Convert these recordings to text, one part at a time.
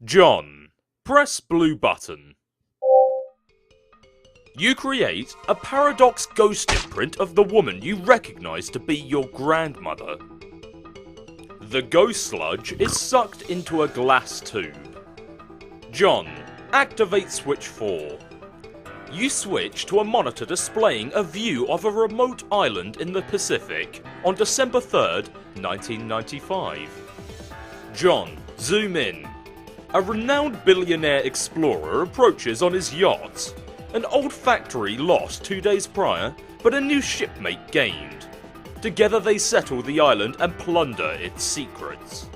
John, press blue button. You create a paradox ghost imprint of the woman you recognise to be your grandmother. The ghost sludge is sucked into a glass tube. John, activate switch 4. You switch to a monitor displaying a view of a remote island in the Pacific on December 3rd, 1995. John, zoom in. A renowned billionaire explorer approaches on his yacht. An old factory lost 2 days prior, but a new shipmate gained. Together they settle the island and plunder its secrets.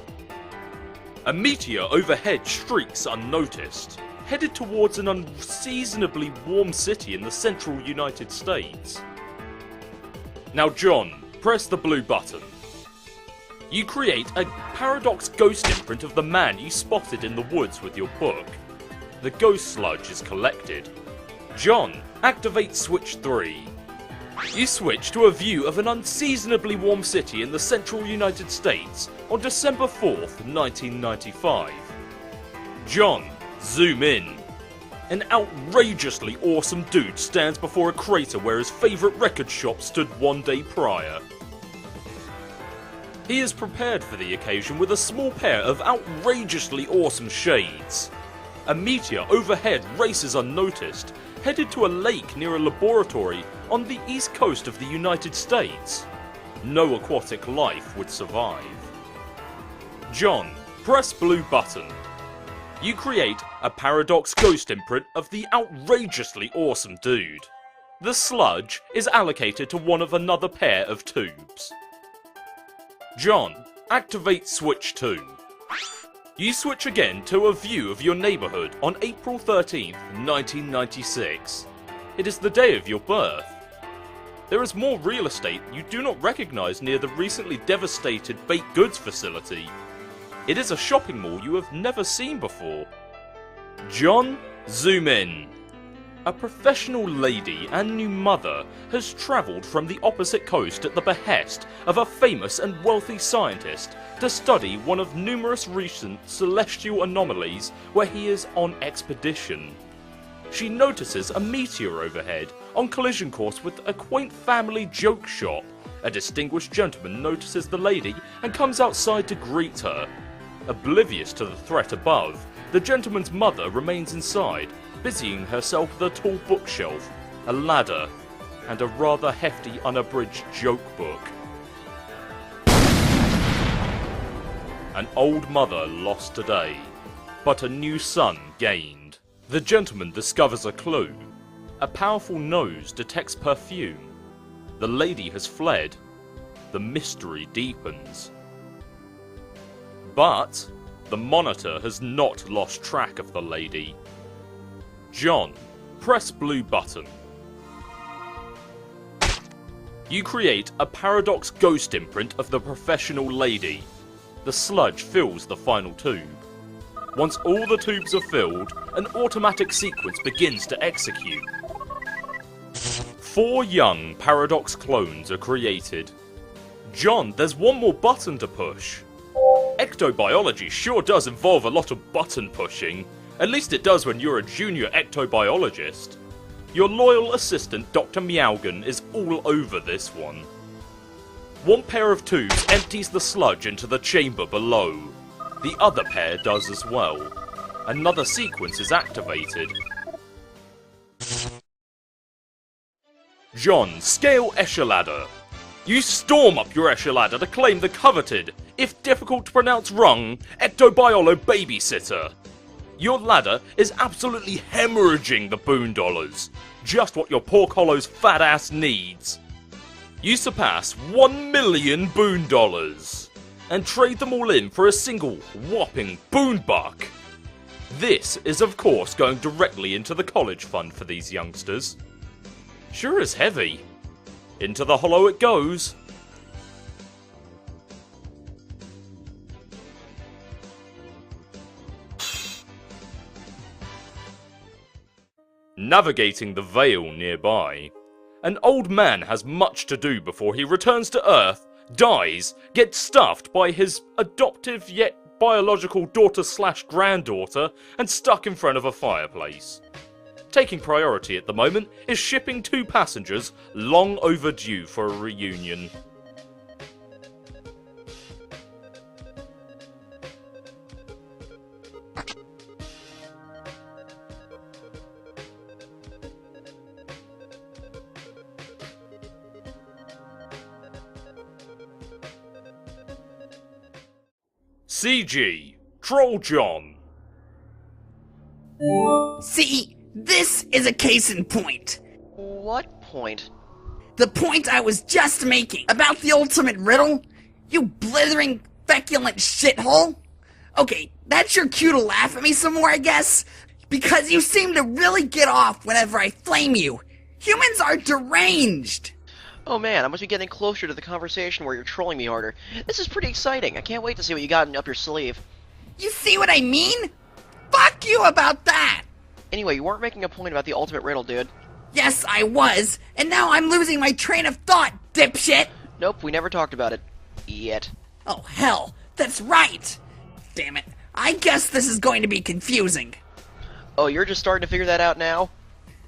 A meteor overhead streaks unnoticed, headed towards an unseasonably warm city in the central United States. Now John, press the blue button. You create a paradox ghost imprint of the man you spotted in the woods with your book. The ghost sludge is collected. John, activate switch 3. You switch to a view of an unseasonably warm city in the central United States on December 4th, 1995. John, zoom in. An outrageously awesome dude stands before a crater where his favourite record shop stood 1 day prior. He is prepared for the occasion with a small pair of outrageously awesome shades. A meteor overhead races unnoticed, headed to a lake near a laboratory on the east coast of the United States. No aquatic life would survive. John, press blue button. You create a paradox ghost imprint of the outrageously awesome dude. The sludge is allocated to one of another pair of tubes. John, activate switch 2. You switch again to a view of your neighbourhood on April 13th, 1996. It is the day of your birth. There is more real estate you do not recognise near the recently devastated baked goods facility. It is a shopping mall you have never seen before. John, zoom in. A professional lady and new mother has travelled from the opposite coast at the behest of a famous and wealthy scientist to study one of numerous recent celestial anomalies where he is on expedition. She notices a meteor overhead on collision course with a quaint family joke shop. A distinguished gentleman notices the lady and comes outside to greet her. Oblivious to the threat above, the gentleman's mother remains inside, busying herself with a tall bookshelf, a ladder, and a rather hefty unabridged joke book. An old mother lost today, but a new son gained. The gentleman discovers a clue. A powerful nose detects perfume. The lady has fled. The mystery deepens. But the monitor has not lost track of the lady. John, press blue button. You create a paradox ghost imprint of the professional lady. The sludge fills the final tube. Once all the tubes are filled, an automatic sequence begins to execute. 4 young paradox clones are created. John, there's one more button to push. Ectobiology sure does involve a lot of button pushing. At least it does when you're a junior ectobiologist. Your loyal assistant Dr. Meowgan is all over this one. One pair of tubes empties the sludge into the chamber below. The other pair does as well. Another sequence is activated. John, scale Echelada. You storm up your Echelada to claim the coveted, if difficult to pronounce wrong, Ectobiolo babysitter. Your ladder is absolutely hemorrhaging the boondollars. Just what your pork hollow's fat ass needs. You surpass 1 million boondollars and trade them all in for a single whopping boonbuck. This is of course going directly into the college fund for these youngsters. Sure is heavy. Into the hollow it goes. Navigating the Vale nearby. An old man has much to do before he returns to Earth, dies, gets stuffed by his adoptive yet biological daughter/granddaughter and stuck in front of a fireplace. Taking priority at the moment is shipping 2 passengers long overdue for a reunion. CG, Troll John. See, this is a case in point. What point? The point I was just making about the ultimate riddle. You blithering, feculent shithole. Okay, that's your cue to laugh at me some more, I guess. Because you seem to really get off whenever I flame you. Humans are deranged. Oh man, I must be getting closer to the conversation where you're trolling me harder. This is pretty exciting. I can't wait to see what you got up your sleeve. You see what I mean? Fuck you about that! Anyway, you weren't making a point about the ultimate riddle, dude. Yes, I was, and now I'm losing my train of thought, dipshit! Nope, we never talked about it. Yet. Oh, hell, that's right! Damn it, I guess this is going to be confusing. Oh, you're just starting to figure that out now?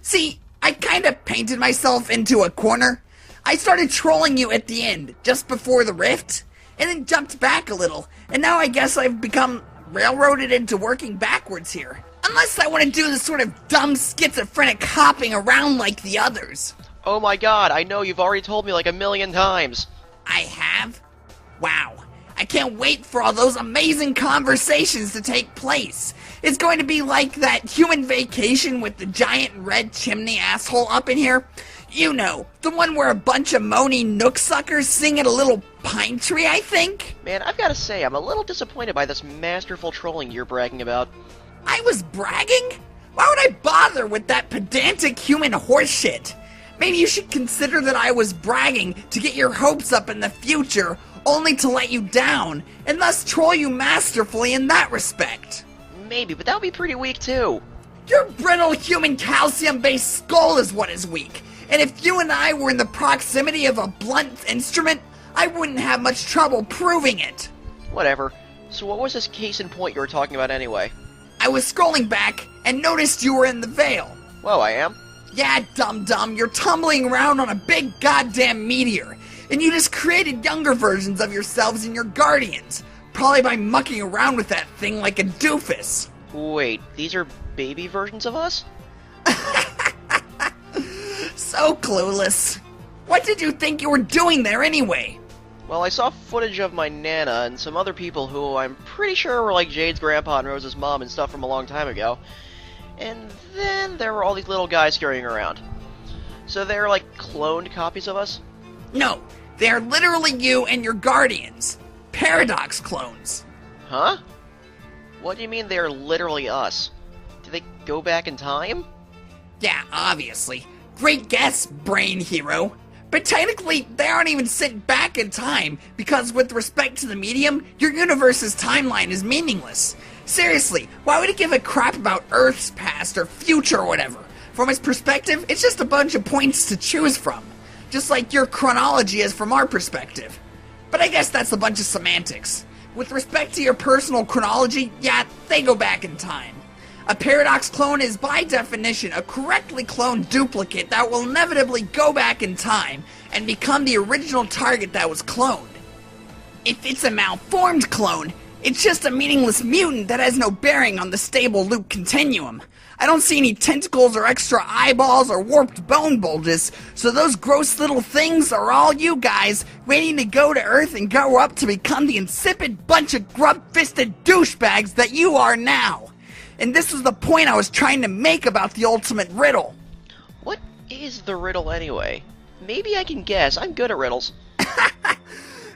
See, I kinda painted myself into a corner. I started trolling you at the end, just before the rift, and then jumped back a little, and now I guess I've become railroaded into working backwards here. Unless I want to do this sort of dumb schizophrenic hopping around like the others. Oh my god, I know, you've already told me like 1,000,000 times. I have? Wow. I can't wait for all those amazing conversations to take place. It's going to be like that human vacation with the giant red chimney asshole up in here. You know, the one where a bunch of moaning nook suckers sing at a little pine tree, I think? Man, I've gotta say, I'm a little disappointed by this masterful trolling you're bragging about. I was bragging? Why would I bother with that pedantic human horseshit? Maybe you should consider that I was bragging to get your hopes up in the future, only to let you down, and thus troll you masterfully in that respect. Maybe, but that would be pretty weak too. Your brittle human calcium-based skull is what is weak. And if you and I were in the proximity of a blunt instrument, I wouldn't have much trouble proving it. Whatever. So what was this case in point you were talking about anyway? I was scrolling back and noticed you were in the Veil. Whoa, I am? Yeah, dum-dum, you're tumbling around on a big goddamn meteor. And you just created younger versions of yourselves and your guardians. Probably by mucking around with that thing like a doofus. Wait, these are baby versions of us? So clueless. What did you think you were doing there anyway? Well, I saw footage of my Nana and some other people who I'm pretty sure were like Jade's grandpa and Rose's mom and stuff from a long time ago. And then there were all these little guys scurrying around. So they're like cloned copies of us? No, they're literally you and your guardians. Paradox clones. Huh? What do you mean they're literally us? Do they go back in time? Yeah, obviously. Great guess, brain hero. But technically, they aren't even sent back in time, because with respect to the medium, your universe's timeline is meaningless. Seriously, why would it give a crap about Earth's past or future or whatever? From its perspective, it's just a bunch of points to choose from. Just like your chronology is from our perspective. But I guess that's a bunch of semantics. With respect to your personal chronology, yeah, they go back in time. A paradox clone is by definition a correctly cloned duplicate that will inevitably go back in time and become the original target that was cloned. If it's a malformed clone, it's just a meaningless mutant that has no bearing on the stable loop continuum. I don't see any tentacles or extra eyeballs or warped bone bulges, so those gross little things are all you guys waiting to go to Earth and grow up to become the insipid bunch of grub-fisted douchebags that you are now. And this is the point I was trying to make about the ultimate riddle. What is the riddle anyway? Maybe I can guess. I'm good at riddles.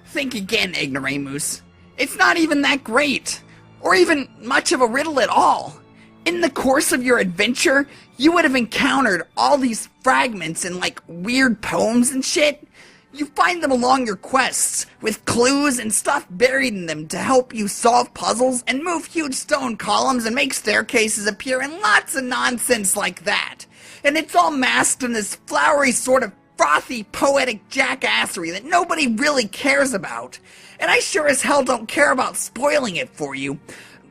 Think again, Ignoramus. It's not even that great, or even much of a riddle at all. In the course of your adventure, you would have encountered all these fragments and like weird poems and shit. You find them along your quests, with clues and stuff buried in them to help you solve puzzles and move huge stone columns and make staircases appear and lots of nonsense like that. And it's all masked in this flowery sort of frothy, poetic jackassery that nobody really cares about. And I sure as hell don't care about spoiling it for you.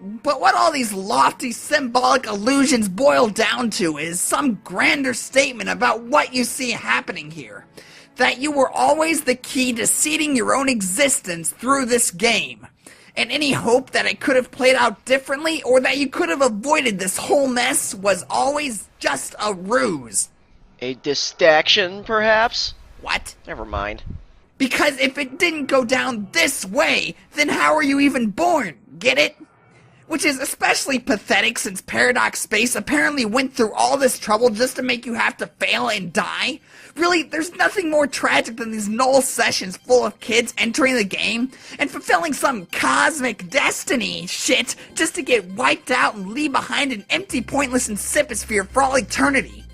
But what all these lofty, symbolic allusions boil down to is some grander statement about what you see happening here. That you were always the key to seeding your own existence through this game. And any hope that it could have played out differently, or that you could have avoided this whole mess, was always just a ruse. A distraction, perhaps? What? Never mind. Because if it didn't go down this way, then how are you even born? Get it? Which is especially pathetic since Paradox Space apparently went through all this trouble just to make you have to fail and die. Really, there's nothing more tragic than these null sessions full of kids entering the game and fulfilling some cosmic destiny shit just to get wiped out and leave behind an empty, pointless insipisphere for all eternity.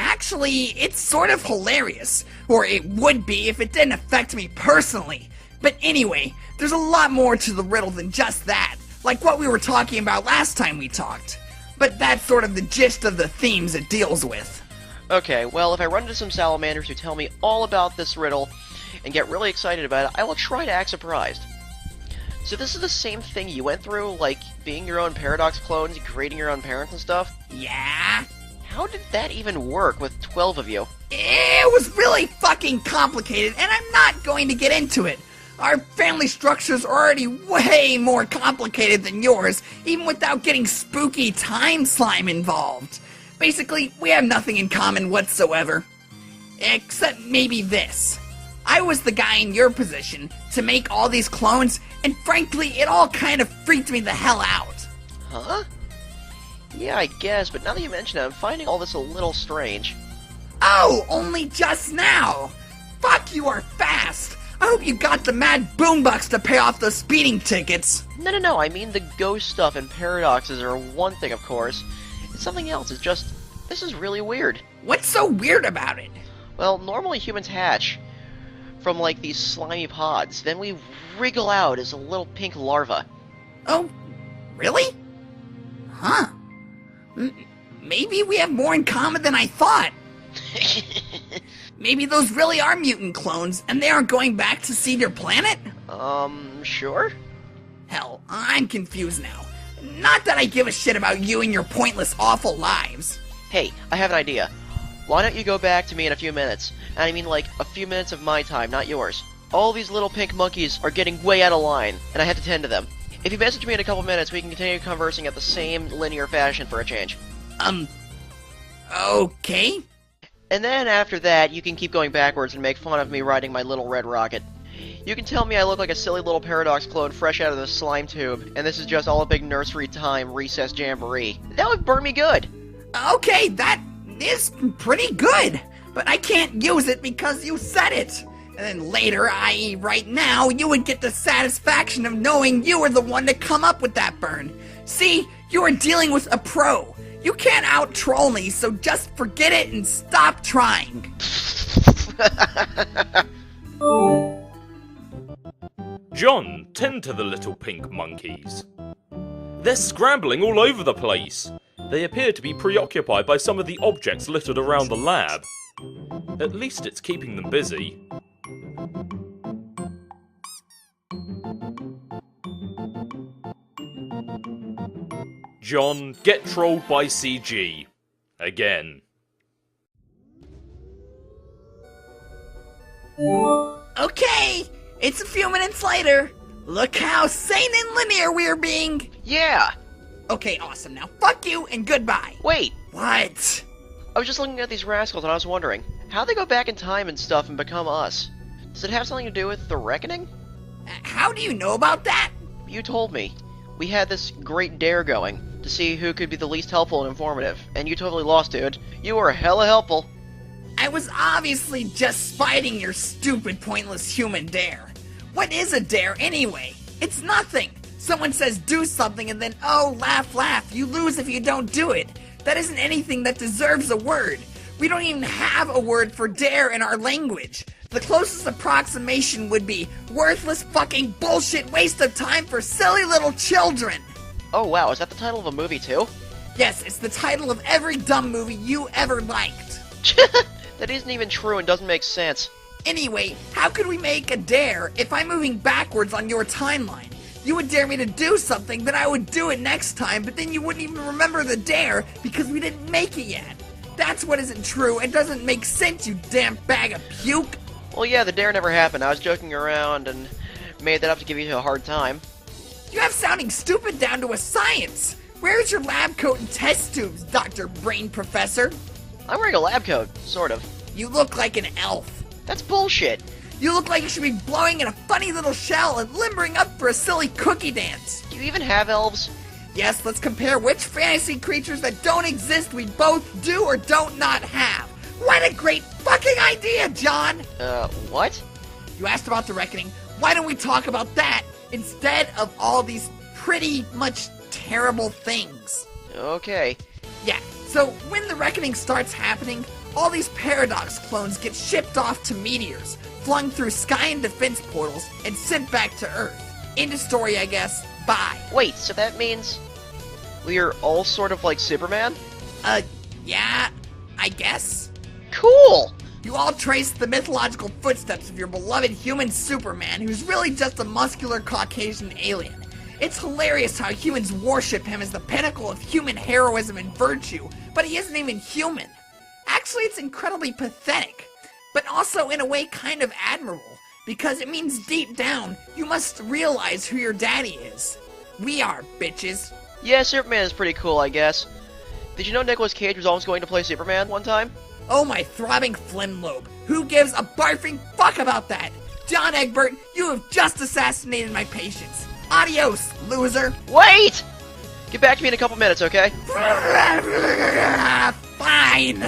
Actually, it's sort of hilarious, or it would be if it didn't affect me personally. But anyway, there's a lot more to the riddle than just that. Like what we were talking about last time we talked. But that's sort of the gist of the themes it deals with. Okay, well, if I run into some salamanders who tell me all about this riddle and get really excited about it, I will try to act surprised. So this is the same thing you went through, like being your own Paradox clones, creating your own parents and stuff? Yeah? How did that even work with 12 of you? It was really fucking complicated, and I'm not going to get into it. Our family structure's already way more complicated than yours, even without getting spooky time slime involved. Basically, we have nothing in common whatsoever. Except maybe this. I was the guy in your position to make all these clones, and frankly, it all kind of freaked me the hell out. Huh? Yeah, I guess, but now that you mention it, I'm finding all this a little strange. Oh, only just now! Fuck, you are fast! I hope you got the mad boombucks to pay off those speeding tickets. No, I mean the ghost stuff and paradoxes are one thing, of course. It's something else, it's just, this is really weird. What's so weird about it? Well, normally humans hatch from, like, these slimy pods, then we wriggle out as a little pink larva. Oh, really? Huh. Maybe we have more in common than I thought. Maybe those really are mutant clones, and they aren't going back to seed your planet? Sure? Hell, I'm confused now. Not that I give a shit about you and your pointless, awful lives. Hey, I have an idea. Why don't you go back to me in a few minutes? And I mean, like, a few minutes of my time, not yours. All these little pink monkeys are getting way out of line, and I have to tend to them. If you message me in a couple minutes, we can continue conversing at the same linear fashion for a change. Okay? And then after that, you can keep going backwards and make fun of me riding my little red rocket. You can tell me I look like a silly little Paradox clone fresh out of the slime tube, and this is just all a big nursery time recess jamboree. That would burn me good! Okay, that is pretty good, but I can't use it because you said it. And then later, i.e. right now, you would get the satisfaction of knowing you were the one to come up with that burn. See, you are dealing with a pro. You can't out-troll me, so just forget it and stop trying. John, tend to the little pink monkeys. They're scrambling all over the place. They appear to be preoccupied by some of the objects littered around the lab. At least it's keeping them busy. John, get trolled by CG. Again. Okay, it's a few minutes later. Look how sane and linear we're being. Yeah! Okay, awesome. Now fuck you and goodbye. Wait! What? I was just looking at these rascals and I was wondering, how they go back in time and stuff and become us? Does it have something to do with the Reckoning? How do you know about that? You told me. We had this great dare going to see who could be the least helpful and informative, and you totally lost, dude. You were hella helpful. I was obviously just fighting your stupid, pointless human dare. What is a dare anyway? It's nothing. Someone says do something and then, oh, laugh, laugh, you lose if you don't do it. That isn't anything that deserves a word. We don't even have a word for dare in our language. The closest approximation would be worthless fucking bullshit waste of time for silly little children. Oh wow, is that the title of a movie too? Yes, it's the title of every dumb movie you ever liked. That isn't even true and doesn't make sense. Anyway, how could we make a dare if I'm moving backwards on your timeline? You would dare me to do something, then I would do it next time, but then you wouldn't even remember the dare because we didn't make it yet. That's what isn't true. It doesn't make sense, you damn bag of puke. Well, yeah, the dare never happened. I was joking around and made that up to give you a hard time. You have sounding stupid down to a science. Where's your lab coat and test tubes, Dr. Brain Professor? I'm wearing a lab coat, sort of. You look like an elf. That's bullshit. You look like you should be blowing in a funny little shell and limbering up for a silly cookie dance. Do you even have elves? Yes, let's compare which fantasy creatures that don't exist we both do or don't not have. What a great fucking idea, John! What? You asked about the Reckoning. Why don't we talk about that instead of all these pretty much terrible things? Okay. Yeah, so when the Reckoning starts happening, all these Paradox clones get shipped off to meteors, flung through sky and defense portals, and sent back to Earth. End of story, I guess. Bye. Wait, so that means we're all sort of like Superman? Yeah, I guess. Cool! You all trace the mythological footsteps of your beloved human Superman, who's really just a muscular Caucasian alien. It's hilarious how humans worship him as the pinnacle of human heroism and virtue, but he isn't even human. Actually, it's incredibly pathetic, but also in a way kind of admirable, because it means deep down, you must realize who your daddy is. We are, bitches. Yeah, Superman is pretty cool, I guess. Did you know Nicolas Cage was almost going to play Superman one time? Oh my throbbing phlegm lobe, who gives a barfing fuck about that? John Egbert, you have just assassinated my patience. Adios, loser. Wait! Get back to me in a couple minutes, okay? Fine.